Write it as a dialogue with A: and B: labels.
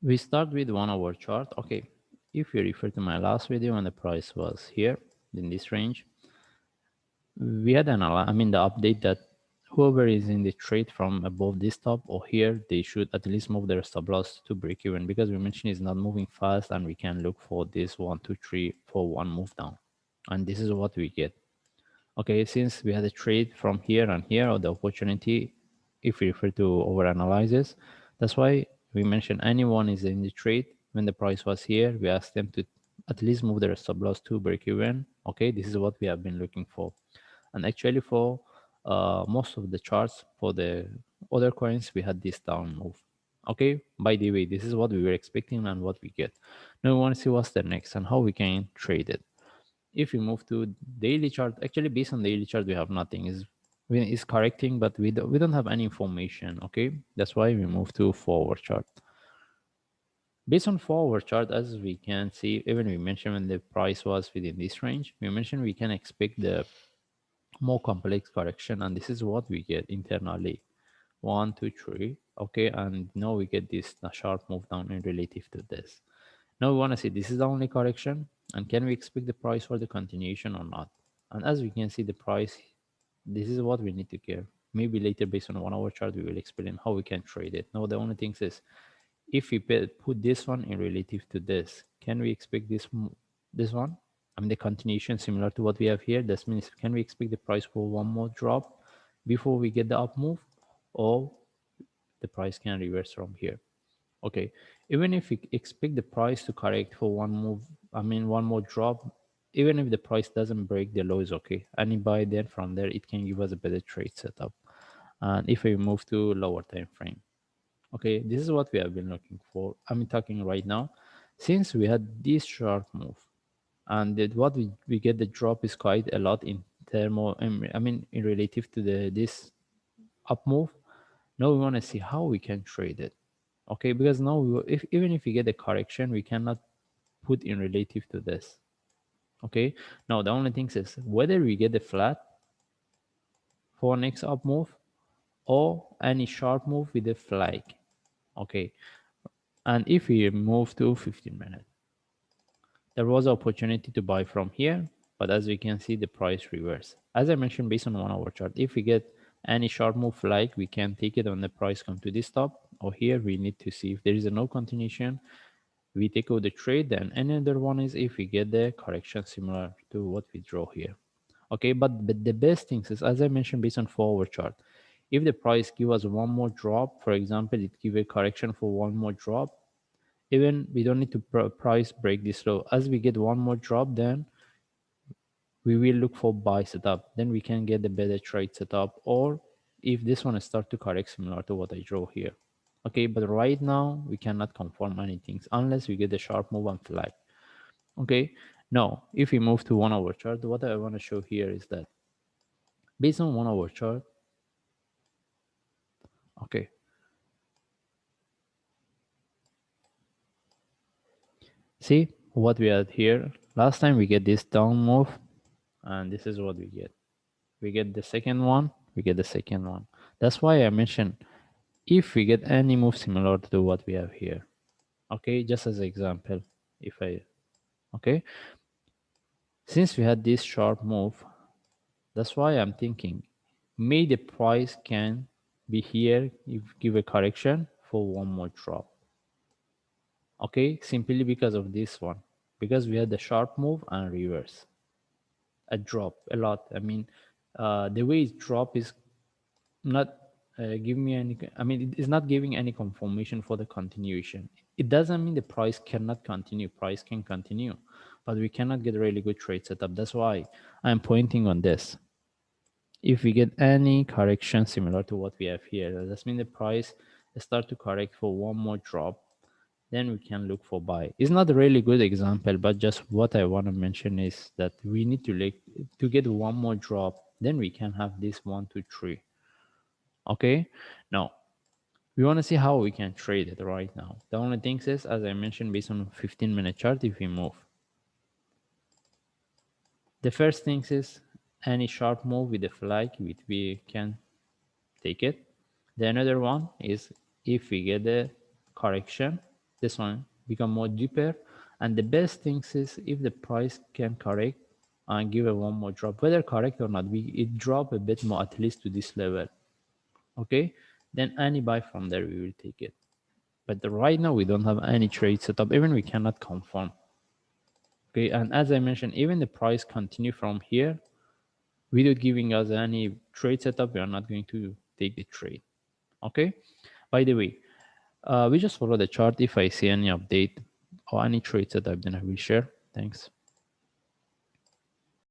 A: We start with 1 hour chart. Okay, if you refer to my last video when the price was here in this range, we had the update that whoever is in the trade from above this top or here, they should at least move their stop loss to break even, because we mentioned it's not moving fast and we can look for this 1, 2, 3, 4, 1 move down. And this is what we get. Okay, since we had a trade from here and here, or the opportunity, if we refer to over analysis, that's why we mentioned anyone is in the trade when the price was here, we asked them to at least move their stop loss to break even. Okay, this is what we have been looking for. And actually for most of the charts for the other coins, we had this down move. Okay, by the way, this is what we were expecting and what we get. Now we want to see what's the next and how we can trade it. If we move to daily chart, actually based on daily chart, we have nothing. Is correcting, but we don't have any information. Okay, that's why we move to forward chart. Based on forward chart, as we can see, even we mentioned when the price was within this range, we mentioned we can expect the more complex correction, and this is what we get internally. 1, 2, 3. Okay, and now we get this sharp move down in relative to this. Now we want to see this is the only correction, and can we expect the price for the continuation or not? And as we can see the price, this is what we need to care. Maybe later based on 1 hour chart we will explain how we can trade it. Now the only thing is, if we put this one in relative to this, can we expect this one? I mean the continuation similar to what we have here. That means, can we expect the price for one more drop before we get the up move, or the price can reverse from here? Okay, even if we expect the price to correct for one move, one more drop, even if the price doesn't break the lows, okay, and by then from there it can give us a better trade setup. And if we move to lower time frame, okay, this is what we have been looking for. I'm talking right now, since we had this sharp move, and what we get the drop is quite a lot in thermal. In relative to this up move. Now we want to see how we can trade it. Okay, because now if even if we get a correction, we cannot put in relative to this. Okay, now the only thing is whether we get a flat for next up move or any sharp move with a flag. Okay, and if we move to 15 minutes, there was an opportunity to buy from here, but as we can see, the price reverse. As I mentioned, based on 1 hour chart, if we get any sharp move like, we can take it when the price come to this top, or here we need to see if there is a no continuation, we take out the trade. Then another one is if we get the correction similar to what we draw here. Okay, but the best thing is, as I mentioned, based on forward chart, if the price give us one more drop, for example, it give a correction for one more drop, even we don't need to price break this low. As we get one more drop, then we will look for buy setup. Then we can get the better trade setup, or if this one start to correct similar to what I draw here. Okay, but right now we cannot confirm anything unless we get a sharp move and flag. Okay, now if we move to 1 hour chart, what I want to show here is that based on 1 hour chart, okay, see what we had here. Last time we get this down move, and this is what we get. We get the second one, we get the second one. That's why I mentioned if we get any move similar to what we have here. Okay, just as an example, if I, okay, since we had this sharp move, that's why I'm thinking maybe the price can be here if give a correction for one more drop. Okay, simply because of this one, because we had the sharp move and reverse a drop a lot. The way it drop is not give me any, it is not giving any confirmation for the continuation. It doesn't mean the price cannot continue. Price can continue, but we cannot get a really good trade setup. That's why I'm pointing on this. If we get any correction similar to what we have here, that means the price start to correct for one more drop, then we can look for buy. It's not a really good example, but just what I want to mention is that we need to get one more drop, then we can have this 1, 2, 3. Okay, now we want to see how we can trade it right now. The only thing is, as I mentioned, based on 15-minute chart, if we move, the first thing is any sharp move with a flag, we can take it. The another one is if we get a correction, this one become more deeper. And the best things is if the price can correct and give a one more drop, whether correct or not, it drop a bit more at least to this level. Okay, then any buy from there we will take it. But right now we don't have any trade setup, even we cannot confirm. Okay, and as I mentioned, even the price continue from here without giving us any trade setup, we are not going to take the trade. Okay, by the way, we just follow the chart. If I see any update or any trade setup, then I will share. Thanks.